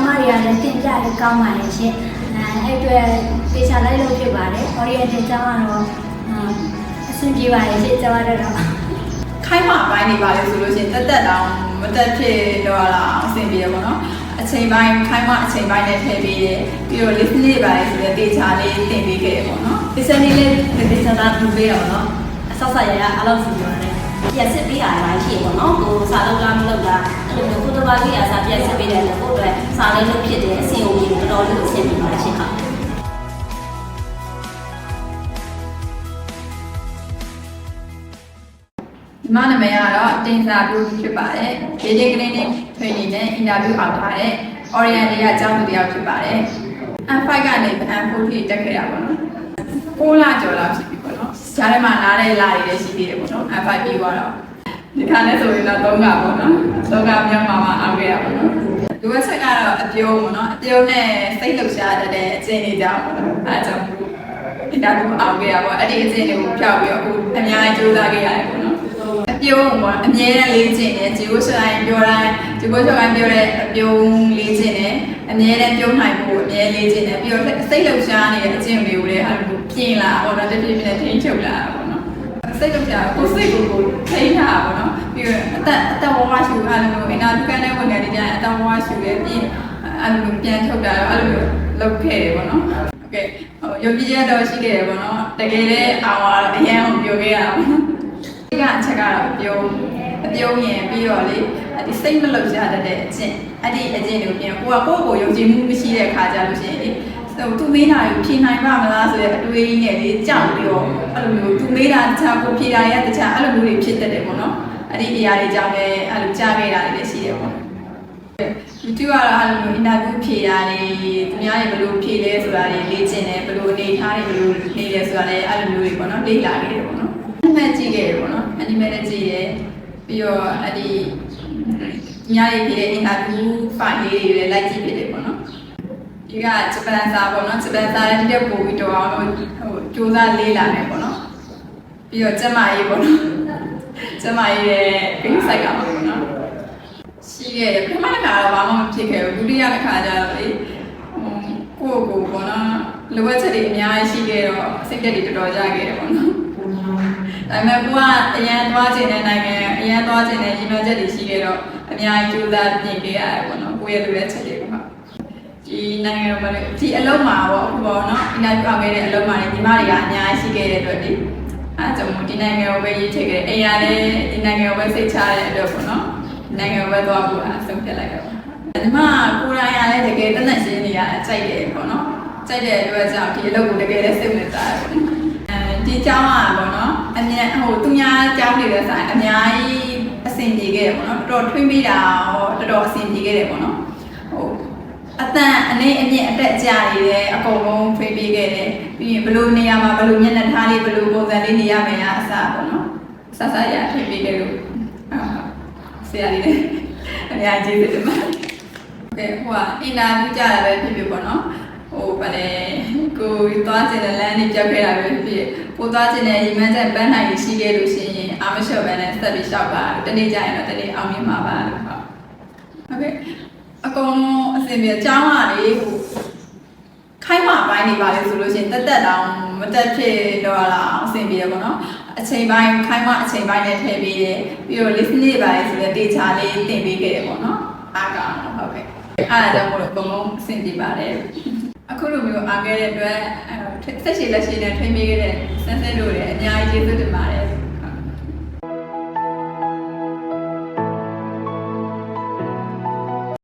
မတွေကလည်းတင်ပြရကောင်းပါရဲ့ရှင်အဲ့အတွက်တေချာလိုက်လို့ဖြစ်ပါတယ်။ oriented ကျောင်းကတော့အဆင်ပြေပါရဲ့ရှင်ကျောင်းရတော့ခိုင်းမှအပိုင်းနေပါလေဆိုလို့ရှိရင်တက်တောင်မတက်ဖြစ်တော့လားအဆင်ပြေတယ်ပေါ့နော်အချိန်ပိုင်းခိုင်းမှအချိန်ပိုင်းနဲ့ထည့်ပေးတယ်ပြီးတော့ listening တွေပါလေဆိုတော့တေချာလေးသင်ပေးခဲ့တယ်ပေါ့နော် listening လေးတေချာတာပြုပေးတော့နော်အဆောက်အအုံရအလောက်စီပြောတယ်ပြန်စစ်ပေးရတာရှိပေါ့နော်ကိုစာလုပ်လားမလုပ်လားအဲ့လိုမျိုးကိုတဘာလေးအစားပြန်စစ်ပေးတယ်လို့ကိုအတွက်စာလေးလုပ်ဖြစ်တဲ့အစီအုံကြီးကိုတော်တော်လေးအဆင်ပြေပါရှင့်ခါဒီမှာနာမည်ကတော့တင်စာပြုဖြစ်ပါတယ် Dating Clinic Training နဲ့ Interview အောင်ထားတဲ့ Oriented ကကျောင်းသူတစ်ယောက်ဖြစ်ပါတယ် N5 ကနေ N4 ထိတက်ခဲ့တာပေါ့နော်6လကျော်လောက်ဖြစ်ပြီပေါ့နော်ကြားထဲမှာနားတဲ့လာတွေလည်းရှိသေးတယ်ပေါ့နော် N5 ပြီးသွားတော့ဒီခါနဲ့ဆိုရင်တော့3ကပေါ့နော်3ကမြောက်မှာအောင်ခဲ့ရပါတော့ဒီဝက်ဆက်ကတော့အပြုံးပေါ့နော်အပြုံးနဲ့စိတ်လှုပ်ရှားတဲ့အကျင့်တွေကြောင့်ပေါ့နော်အဲဒါကြောင့်ဒီတာကိုအောင်ခဲ့ရပေါ့အဲ့ဒီအကျင့်တွေကိုဖျောက်ပြီးတော့အများကြီးကြိုးစားခဲ့ရတယ်ပေါ့နော်အပြုံးပေါ့အမြဲတမ်းလေးကျင့်တယ်ဂျီဝဆိုတိုင်းပြောတိုင်းဂျီဝဆိုတိုင်းပြောတဲ့အပြုံးလေးကျင့်တယ်အမြဲတမ်းပြုံးနိုင်ဖို့အမြဲလေးကျင့်တယ်ပြီးတော့စိတ်လှုပ်ရှားနေတဲ့အကျင့်တွေကိုလည်းအဲ့လိုပြင်လာပေါ့နော်တဖြည်းဖြည်းနဲ့ထိန်းချုပ်လာပေါ့နော်စိတ်လှုပ်ရှားကိုစိတ်ကိုထိန်းတာပေါ့နော်ပြီးတော့အသက်ဝါရှူအဲ့လိုအင်တာဒုက္ခနဲ့ဝင်နေကြတဲ့အသက်ဝါရှူရဲ့ပြီးအဲ့လိုပြန်ထုတ်တာအဲ့လိုလုပ်ခဲ့တယ်ပေါ့နော်โอเคရုပ်ကြည်ရတော့ရှိခဲ့တယ်ပေါ့နော်တကယ်လည်းအောင်တော့အရင်အောင်ပြောခဲ့ရအောင်ဒီကအချက်ကတော့အပြုံးရင်ပြီးတော့လေဒီစိတ်မလှုပ်ရှားတဲ့အကျင့်အဲ့ဒီအကျင့်တွေကိုပြင်ကိုကကိုယ့်ကိုယုံကြည်မှုမရှိတဲ့ခါကြလို့ရှိရင်လေသူမေးတာကိုဖြေနိုင်ပါမလားဆိုတဲ့အတွေးကြီးနဲ့လေကြောက်ပြီးတော့အဲ့လိုမျိုးသူမေးတာတခြားကိုဖြေတာရတခြားအဲ့လိုမျိုးတွေဖြစ်တတ်တယ်ပေါ့နော်အဲ့ဒီအရာတွေကြောင့်လည်းအဲ့လိုကြားခဲ့တာတွေလည်းရှိတယ်ပေါ့YouTube ကတော့အဲ့လိုမျိုး interview ဖြေတာတွေသူများတွေဘယ်လိုဖြေလဲဆိုတာတွေလေ့ကျင့်တယ်ဘယ်လိုအနေထားတွေဘယ်လိုနေလဲဆိုတာလည်းအဲ့လိုမျိုးတွေပေါ့နော်လေ့လာခဲ့တယ်ပေါ့နော်animate ကြည့်ခဲ့တယ်ပေါ့နော် animate ကြည့်တယ်ပြီးတော့အဲ့ဒီညာရေးဖြေတဲ့ interview file လေးတွေလည်းလိုက်ကြည့်ဖြစ်တယ်ပေါ့နော်ဒီကဂျပန်စာပေါ့နော်ဂျပန်စာလည်းဒီတက်ပို့ပြီးတော့အောင်လို့စူးစမ်းလေ့လာနေပေါ့နော်ပြီးတော့ကျမရေးပေါ့နော်ကျမရေးရဲ့ website ကမှာပေါ့နော်ရှိခဲ့တယ်ပထမတစ်ခါတော့ဘာမှမဖြစ်ခဲ့ဘူးဒုတိယတစ်ခါကျတော့လေကိုပေါ့နော်လိုအပ်ချက်တွေအများကြီးရှိခဲ့တော့စိတ်သက်တွေတော်တော်ကြခဲ့တယ်ပေါ့နော်ဒါပေမဲ့ကိုကအရန်သွားခြင်းတဲ့နိုင်ငံအရန်သွားခြင်းတဲ့ညီမချက်တွေရှိခဲ့တော့အများကြီးကြိုးစားပြင်ပေးရတယ်ပေါ့နော်ကိုရဲ့လိုအပ်ချက်တွေပေါ့ဒီနိုင်ငံမှာဒီအလုံးမှာပေါ့နော်အင်တာဗျူးအောင်ခဲ့တဲ့အလုံးမှာညီမတွေကအများကြီးရှိခဲ့တဲ့အတွက်ဒီအဲကြောင့်ဒီနိုင်ငံကိုပဲရေးထည့်ခဲ့အိမ်ရလည်းဒီနိုင်ငံကိုပဲစိတ်ချတဲ့အတွက်ပေါ့နော်နိုင်ငံကိုပဲသွားဖို့အဆုံးဖြတ်လိုက်တော့ဒီမှာကိုရိုင်းရလည်းတကယ်တနက်ရှင်းနေရကြိုက်တယ်ပေါ့နော်ကြိုက်တဲ့အတွက်ကြောင့်ဒီအလုပ်ကိုတကယ်လည်းစိတ်ဝင်စားတယ်ပေါ့ဒီကျောင်းကပေါ့နော်အမြဲသူများကျောင်းတွေလည်းဆိုင်အများကြီးအဆင်ပြေခဲ့တယ်ပေါ့နော်တော်တော်ထွေးမိတာတော်တော်အဆင်ပြေခဲ့တယ်ပေါ့နော်အတန်အနေအမြင့်အတက်အကျတွေလည်းအကုန်လုံးထွေးပေးခဲ့တယ်ပြီးရင်ဘယ်လိုနေရာမှာဘယ်လိုမျက်နှာထားလေးဘယ်လိုပုံစံလေးနေရမယ်အစားပေါ့နော်ဆဆရထွေးပေးခဲ့လို့ဆရာလေးလည်းအများကြီးကျေးဇူးတင်ပါတယ်။ကဲဟိုကအင်တာဗျူးကြတာပဲဖြစ်ဖြစ်ပေါ့နော်။ဗာလေကိုသွားချင်တဲ့လမ်းလေးပြောက်ခဲ့တာပဲဖြစ်ဖြစ်ကိုသွားချင်တဲ့ရီမန်းချက်ပန်းနိုင်ကြီးရှိခဲ့လို့ရှိရင်အာမလျှော့ပန်းနဲ့ဆက်ပြီးလျှောက်ပါတနေ့ကျရင်တော့တနေ့အောင်မြင်မှာပါလို့ဟုတ်။ဟုတ်ကဲ့အကုန်လုံးအစင်ပြေကျောင်းကလေခိုင်းမှအပိုင်းနေပါလေဆိုလို့ရှိရင်တက်တောင်မတက်ဖြစ်တော့လားအစင်ပြေတယ်ပေါ့နော်။အချိန်ပိုင်းခိုင်းမှအချိန်ပိုင်းနဲ့ထည့်ပေးတယ်ပြီးတော့ listening တွေပါလေဆိုတော့တေချာလေးသင်ပေးခဲ့တယ်ပေါ့နော်အားကောင်းတော့ဟုတ်ကဲ့အားကြောင့်မို့လို့အကုန်လုံးအဆင်ပြေပါတယ်အခုလိုမျိုးအားခဲ့တဲ့အတွက်ဆက်ရှိလက်ရှိနဲ့ထွေးပေးခဲ့တဲ့ဆန်းဆန်းတို့လည်းအများကြီးကျေးဇူးတင်ပါတယ်